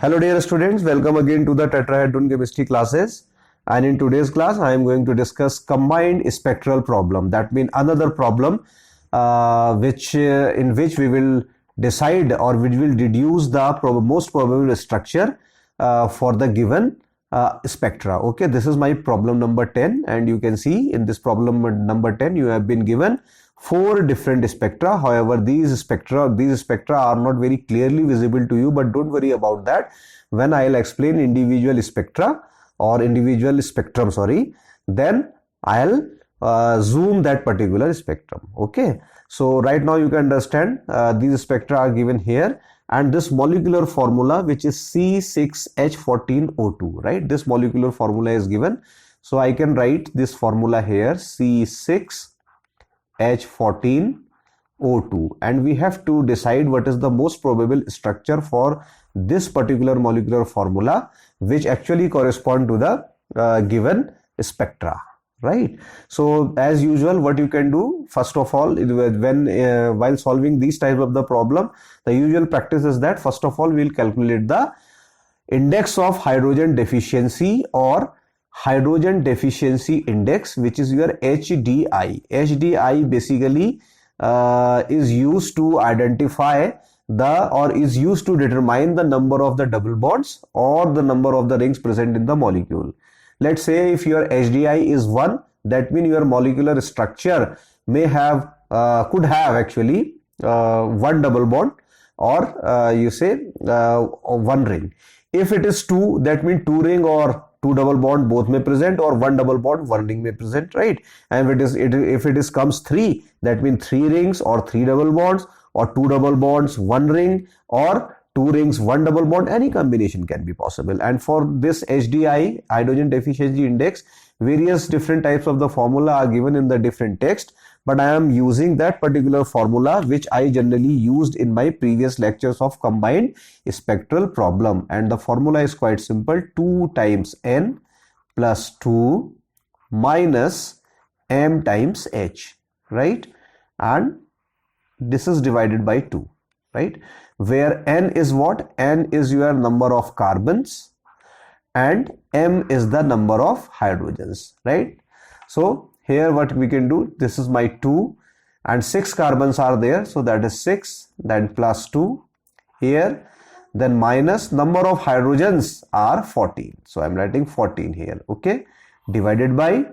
Hello dear students, welcome again to the tetrahedron chemistry classes, and in today's class I am going to discuss combined spectral problem. That means another problem in which we will decide or we will deduce the most probable structure for the given spectra. Okay, this is my problem number 10, and you can see in this problem number 10 you have been given 4 different spectra. However, these spectra are not very clearly visible to you, but don't worry about that. When I'll explain individual spectra or individual spectrum, then I'll zoom that particular spectrum. Okay, so right now you can understand these spectra are given here, and this molecular formula, which is C6H14O2, right? This molecular formula is given, so I can write this formula here, C6H14O2, and we have to decide what is the most probable structure for this particular molecular formula, which actually correspond to the given spectra, right? So as usual, what you can do, first of all, while solving these types of the problem, the usual practice is that first of all we'll calculate the index of hydrogen deficiency or hydrogen deficiency index, which is your HDI. HDI basically is used to identify is used to determine the number of the double bonds or the number of the rings present in the molecule. Let's say if your HDI is 1, that means your molecular structure may have could have actually 1 double bond or one ring. If it is 2, that means 2 ring or 2 double bond both may present, or 1 double bond 1 ring may present, right? And if it comes 3, that means 3 rings or 3 double bonds, or 2 double bonds 1 ring, or 2 rings 1 double bond. Any combination can be possible. And for this HDI, hydrogen deficiency index, various different types of the formula are given in the different text, but I am using that particular formula which I generally used in my previous lectures of combined spectral problem, and the formula is quite simple: 2 times N plus 2 minus M times H, right? And this is divided by 2, right? Where N is what? N is your number of carbons and M is the number of hydrogens, right? So here what we can do, this is my 2 and 6 carbons are there, so that is 6, then plus 2 here, then minus number of hydrogens are 14, so I'm writing 14 here, okay, divided by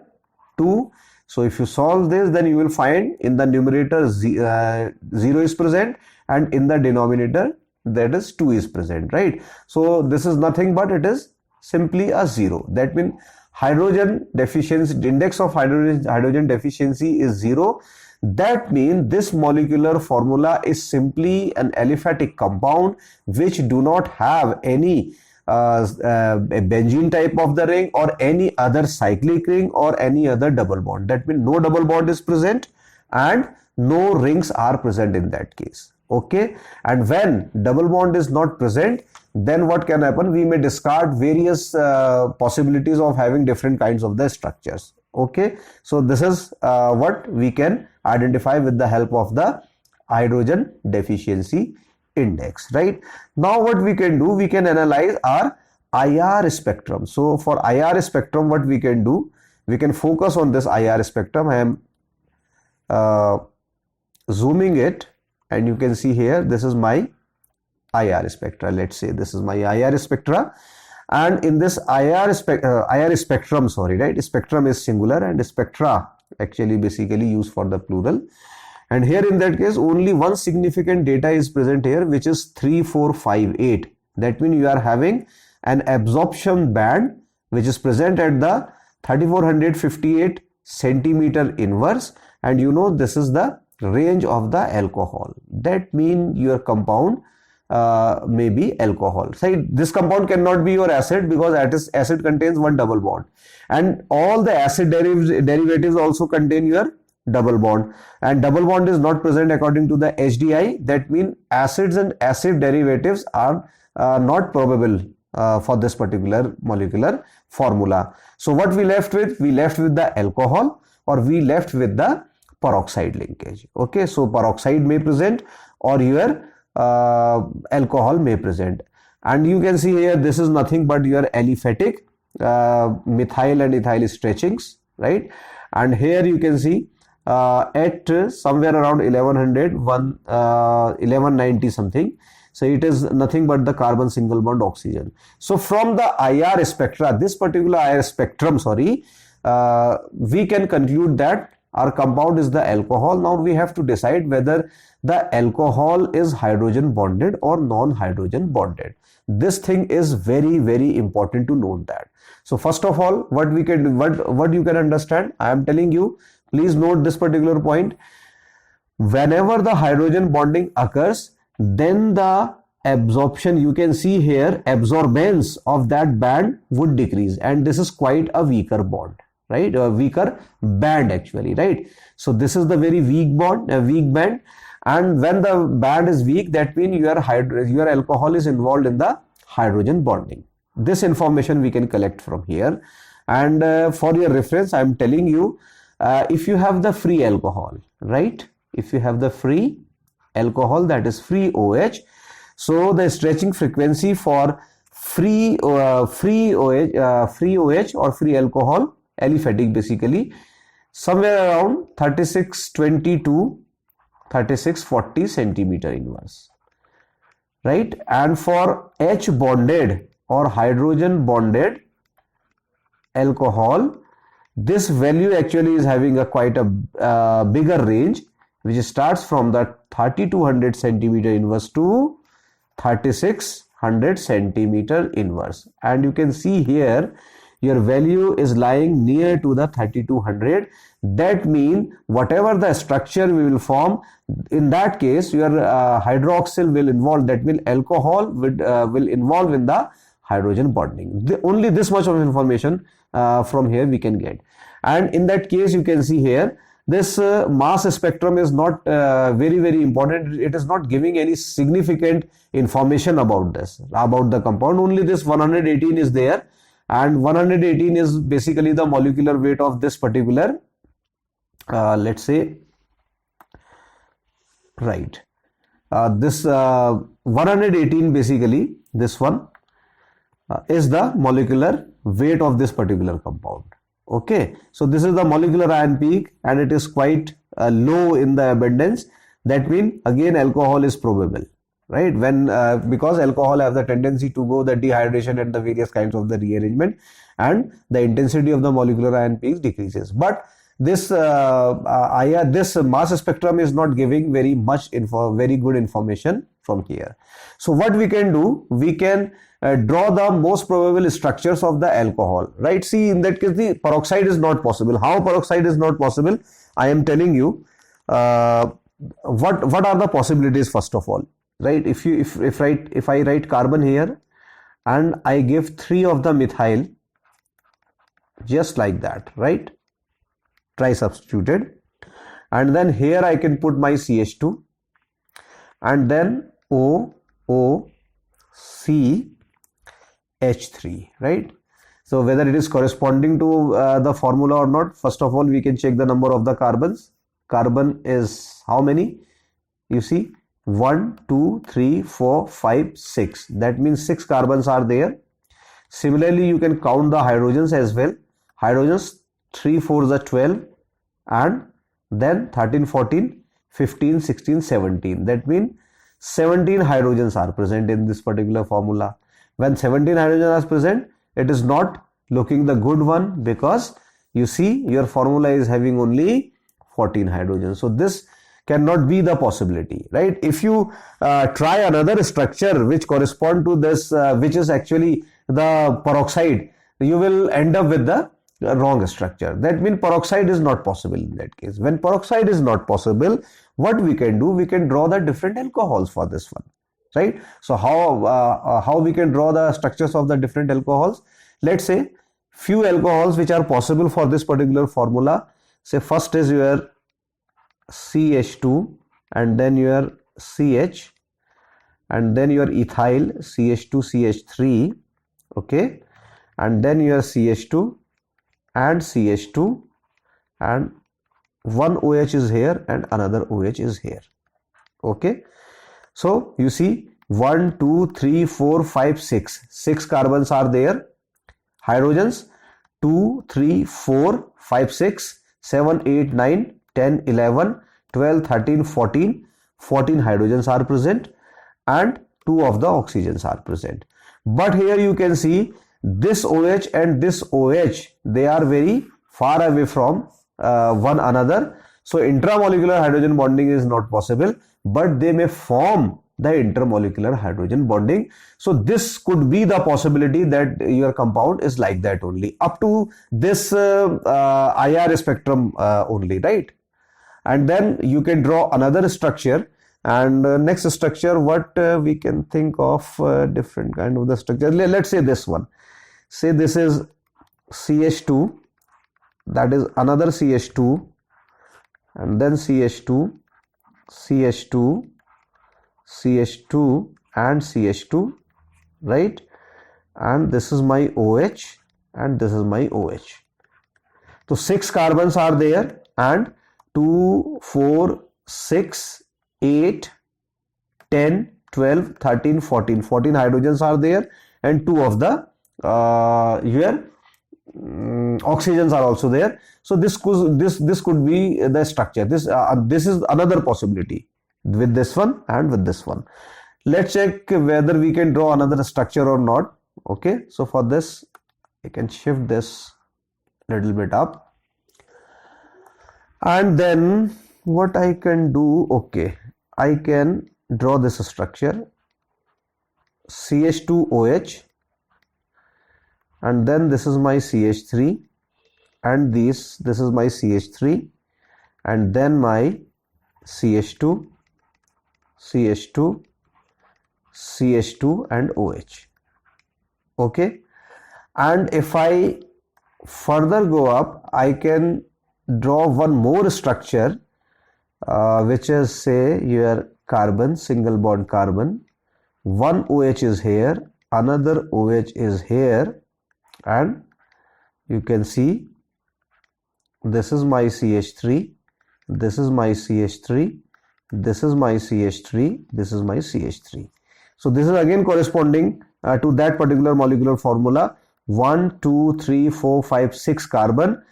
2. So if you solve this, then you will find in the numerator 0 is present, and in the denominator that is 2 is present, right? So this is nothing but it is simply a 0. That means hydrogen deficiency, index of hydrogen deficiency is 0. That means this molecular formula is simply an aliphatic compound which do not have any a benzene type of the ring or any other cyclic ring or any other double bond. That means no double bond is present and no rings are present in that case. Okay, and when double bond is not present, then what can happen? We may discard various possibilities of having different kinds of the structures. Okay, so this is what we can identify with the help of the hydrogen deficiency index, right? Now what we can do, we can analyze our IR spectrum. So for IR spectrum, what we can do, we can focus on this IR spectrum. I am zooming it, and you can see here, this is my IR spectra. Let's say this is my IR spectra, and in this IR spectrum, right? Spectrum is singular and spectra actually basically used for the plural. And here in that case, only one significant data is present here, which is 3458. That means you are having an absorption band which is present at the 3458 centimeter inverse, and you know this is the range of the alcohol. That means your compound may be alcohol. So this compound cannot be your acid, because acid contains 1 double bond, and all the acid derivatives also contain your double bond, and double bond is not present according to the HDI. That means acids and acid derivatives are not probable for this particular molecular formula. So what we left with? We left with the alcohol, or we left with the peroxide linkage. Okay, so peroxide may present or your alcohol may present. And you can see here, this is nothing but your aliphatic methyl and ethyl stretchings, right? And here you can see at somewhere around 1190 something. So it is nothing but the carbon single bond oxygen. So from the IR spectra, this particular IR spectrum, sorry, we can conclude that our compound is the alcohol. Now we have to decide whether the alcohol is hydrogen bonded or non-hydrogen bonded. This thing is very, very important to note that. So first of all, what we can do, what you can understand, I am telling you, please note this particular point. Whenever the hydrogen bonding occurs, then the absorption, you can see here, absorbance of that band would decrease, and this is quite a weaker bond, right? A weaker band actually, right? So this is the very weak bond, a weak band, and when the band is weak, that means your alcohol is involved in the hydrogen bonding. This information we can collect from here, and for your reference, I am telling you, if you have the free alcohol, right? If you have the free alcohol, that is free OH, so the stretching frequency for free OH or free alcohol, aliphatic basically, somewhere around 3620 to 3640 centimeter inverse, right? And for H bonded or hydrogen bonded alcohol, this value actually is having a quite a bigger range, which starts from the 3200 centimeter inverse to 3600 centimeter inverse. And you can see here your value is lying near to the 3200. That means whatever the structure we will form, in that case your hydroxyl will involve, that means alcohol will involve in the hydrogen bonding. Only this much of information from here we can get. And in that case, you can see here, this mass spectrum is not very, very important. It is not giving any significant information about this, about the compound. Only this 118 is there, and 118 is basically the molecular weight of this particular, let's say, right, this 118 basically, this one is the molecular weight of this particular compound. Okay, so this is the molecular ion peak, and it is quite low in the abundance. That means again alcohol is probable, right? When because alcohol have the tendency to go the dehydration and the various kinds of the rearrangement, and the intensity of the molecular ion peaks decreases. But this this mass spectrum is not giving very much very good information from here. So what we can do, we can draw the most probable structures of the alcohol, right? See, in that case the peroxide is not possible. How peroxide is not possible? I am telling you what are the possibilities. First of all, right, if I write carbon here and I give 3 of the methyl, just like that, right, try substituted, and then here I can put my CH2, and then OCH3, right? So whether it is corresponding to the formula or not, first of all we can check the number of the carbons. Carbon is how many? You see, 1 2 3 4 5 6, that means 6 carbons are there. Similarly, you can count the hydrogens as well. Hydrogens, 3 4s are 12, and then 13 14 15 16 17, that means 17 hydrogens are present in this particular formula. When 17 hydrogens are present, it is not looking the good one, because you see your formula is having only 14 hydrogens. So this cannot be the possibility, right? If you try another structure which correspond to this, which is actually the peroxide, you will end up with the wrong structure. That means peroxide is not possible in that case. When peroxide is not possible, what we can do, we can draw the different alcohols for this one, right? So how we can draw the structures of the different alcohols? Let's say few alcohols which are possible for this particular formula. Say first is your CH2, and then your CH, and then your ethyl CH2 CH3, okay, and then your CH2 and CH2, and one OH is here and another OH is here. Okay, so you see 1, 2, 3, 4, 5, 6. 6 carbons are there. Hydrogens 2, 3, 4, 5, 6, 7, 8, 9, 10, 11, 12, 13, 14. 14 hydrogens are present and 2 of the oxygens are present. But here you can see this OH and this OH, they are very far away from one another. So intramolecular hydrogen bonding is not possible, but they may form the intermolecular hydrogen bonding. So this could be the possibility that your compound is like that only, up to this IR spectrum only, right? And then you can draw another structure. And next structure, what we can think of different kind of the structure. Let's say this one. Say this is CH2, that is another CH2, and then CH2, CH2, CH2 and CH2, right? And this is my OH and this is my OH. So 6 carbons are there and 2, 4, 6, 8, 10, 12, 13, 14. 14 hydrogens are there and 2 of the oxygens are also there. So this could be the structure. This is another possibility with this one and with this one. Let's check whether we can draw another structure or not. Okay, so for this I can shift this little bit up, and then what I can do, okay, I can draw this structure CH2OH, and then this is my CH3, and this is my CH3, and then my CH2, CH2, CH2 and OH. Okay, and if I further go up, I can draw one more structure which is, say, your carbon, single bond carbon. One OH is here, another OH is here, and you can see this is my CH3, this is my CH3, this is my CH3, this is my CH3. So this is again corresponding to that particular molecular formula. 1, 2, 3, 4, 5, 6 carbon,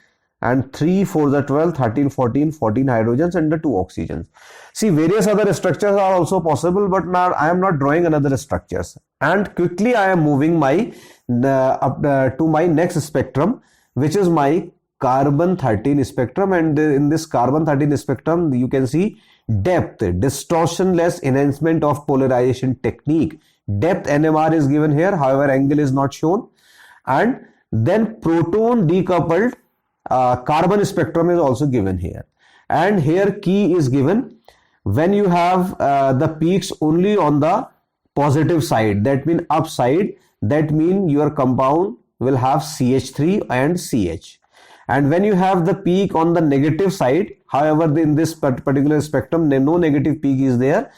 and 3, 4 the 12, 13, 14, 14 hydrogens and the 2 oxygens. See, various other structures are also possible, but now I am not drawing another structures. And quickly I am moving my to my next spectrum, which is my carbon 13 spectrum. And in this carbon 13 spectrum, you can see Dept, distortionless enhancement of polarization technique. Dept NMR is given here, however angle is not shown. And then proton decoupled carbon spectrum is also given here. And here key is given when you have the peaks only on the positive side, that means upside, that means your compound will have CH3 and CH. And when you have the peak on the negative side, however, in this particular spectrum, no negative peak is there.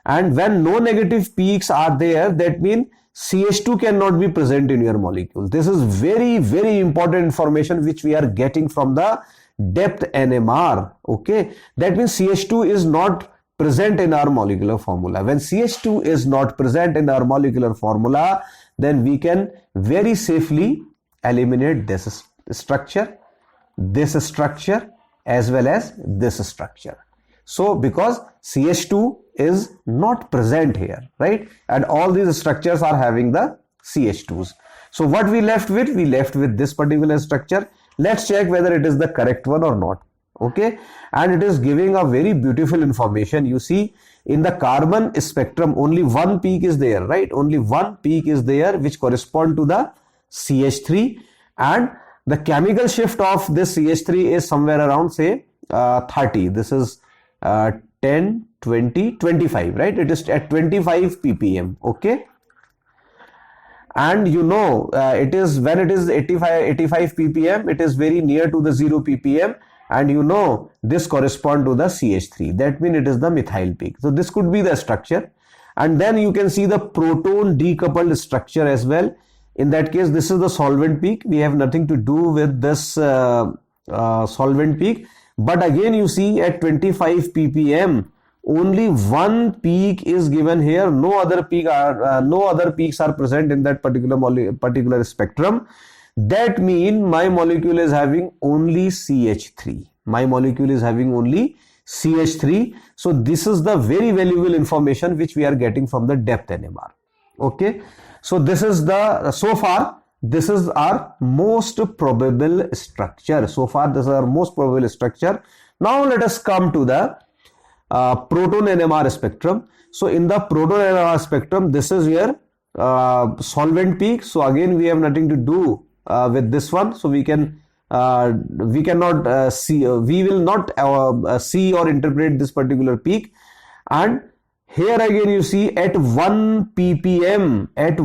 And when no negative peaks are there, that means CH2 cannot be present in your molecule. This is very, very important information which we are getting from the Dept NMR. Okay, that means CH2 is not present in our molecular formula. When CH2 is not present in our molecular formula, then we can very safely eliminate this structure as well as this structure. So because CH2 is not present here, right, and all these structures are having the CH2s. So what we left with? We left with this particular structure. Let's check whether it is the correct one or not. Okay, and it is giving a very beautiful information. You see, in the carbon spectrum only one peak is there, right? Only one peak is there which correspond to the CH3, and the chemical shift of this CH3 is somewhere around, say, 30. This is 10, 20, 25, right? It is at 25 ppm. Okay, and you know, it is when it is 85 ppm, it is very near to the 0 ppm, and you know this correspond to the CH3, that means it is the methyl peak. So this could be the structure. And then you can see the proton decoupled structure as well. In that case, this is the solvent peak. We have nothing to do with this solvent peak. But again, you see at 25 ppm, only one peak is given here. No other peaks are present in that particular spectrum. That means my molecule is having only CH3. My molecule is having only CH3. So this is the very valuable information which we are getting from the Dept NMR. Okay. So this is so far this is our most probable structure. So far this is our most probable structure. Now let us come to the Proton NMR spectrum. So in the Proton NMR spectrum, this is your solvent peak. So again we have nothing to do with this one. So we will not see or interpret this particular peak. And here again you see at 1 ppm in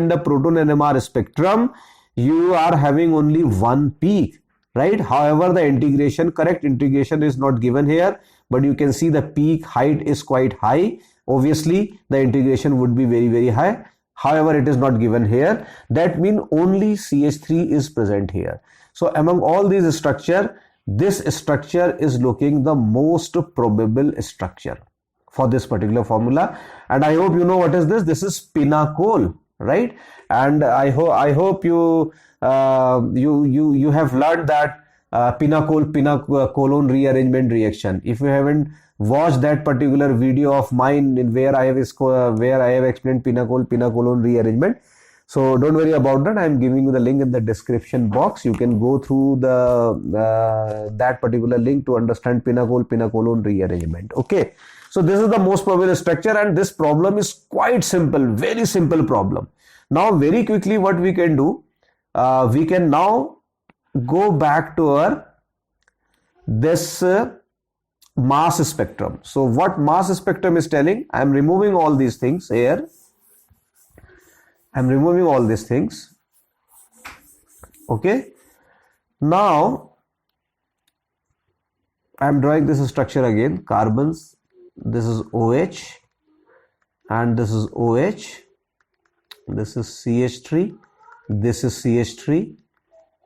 the Proton NMR spectrum, you are having only one peak, right? However, the correct integration is not given here, but you can see the peak height is quite high. Obviously, the integration would be very, very high. However, it is not given here. That means only CH3 is present here. So among all these structures, this structure is looking the most probable structure for this particular formula. And I hope you know what is this. This is pinacol, right? And I hope you have learned that pinacol rearrangement reaction. If you haven't watched that particular video of mine in where I have explained pinacolon rearrangement, so don't worry about that. I am giving you the link in the description box. You can go through that particular link to understand pinacolon rearrangement. Okay. So this is the most probable structure, and this problem is quite simple, very simple problem. Now very quickly what we can do, we can now go back to this mass spectrum. So what mass spectrum is telling, I am removing all these things here. I am removing all these things. Okay. Now I am drawing this structure again. Carbons. This is OH and this is OH. This is CH3. This is CH3.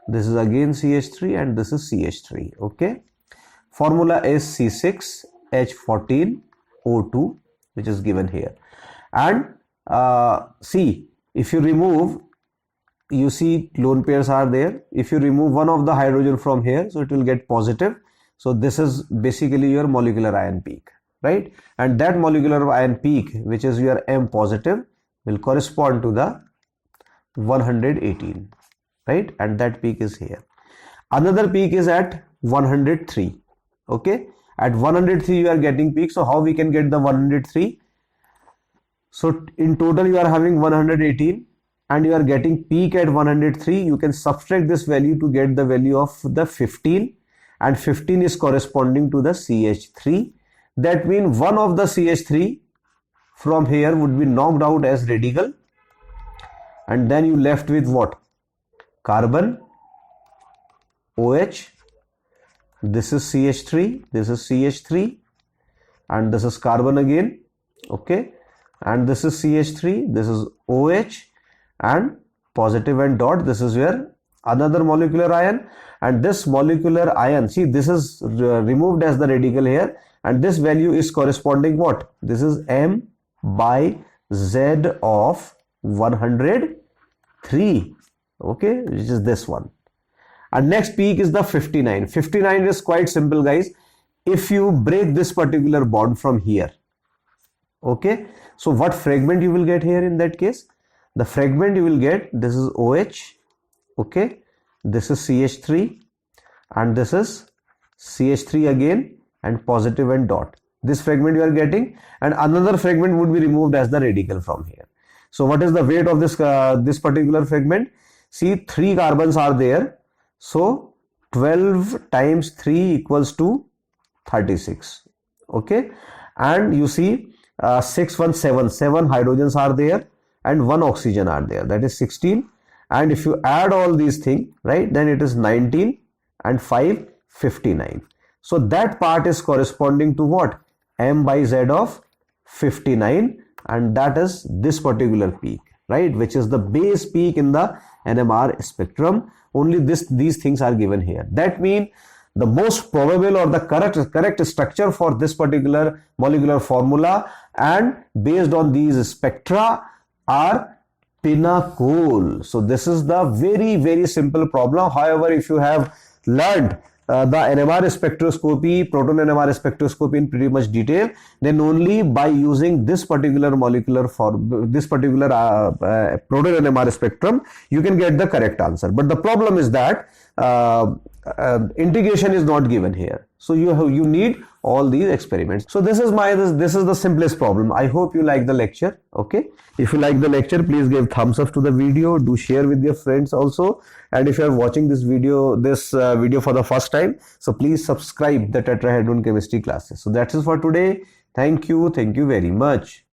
This is again CH3 and this is CH3. Okay. Formula is C6H14O2, which is given here. And see, if you remove, you see lone pairs are there. If you remove one of the hydrogen from here, so it will get positive. So this is basically your molecular ion peak, right? And that molecular ion peak, which is your M positive, will correspond to the 118, right? And that peak is here. Another peak is at 103. Okay, at 103 you are getting peak. So how we can get the 103? So in total you are having 118 and you are getting peak at 103. You can subtract this value to get the value of the 15, and 15 is corresponding to the CH3. That means one of the CH3 from here would be knocked out as radical, and then you left with what? Carbon, OH, this is CH3, this is CH3, and this is carbon again. Okay, and this is CH3, this is OH, and positive and dot, this is where another molecular ion. And this molecular ion, see, this is removed as the radical here, and this value is corresponding what? This is M by Z of 103. Okay, which is this one. And next peak is the 59. 59 is quite simple, guys. If you break this particular bond from here, okay, so what fragment you will get here in that case? The fragment you will get, this is OH, okay, this is CH3, and this is CH3 again, and positive and dot. This fragment you are getting, and another fragment would be removed as the radical from here. So what is the weight of this particular fragment? See, 3 carbons are there. So 12 times 3 equals to 36. Okay, and you see 6, 1, 7 hydrogens are there and 1 oxygen are there, that is 16. And if you add all these things, right, then it is 19 and 5, 59. So that part is corresponding to what? M by Z of 59, and that is this particular peak, right, which is the base peak in the NMR spectrum. Only these things are given here. That means the most probable or the correct structure for this particular molecular formula, and based on these spectra are pinnacle. So this is the very simple problem. However, if you have learned the NMR spectroscopy, proton NMR spectroscopy in pretty much detail, then only by using this particular molecular form, this particular proton NMR spectrum, you can get the correct answer. But the problem is that integration is not given here, so you need all these experiments. So this is the simplest problem. I hope you like the lecture. Okay, if you like the lecture, please give thumbs up to the video, do share with your friends also, and if you are watching this video for the first time, so please subscribe the tetrahedron chemistry classes. So that's it for today. Thank you very much.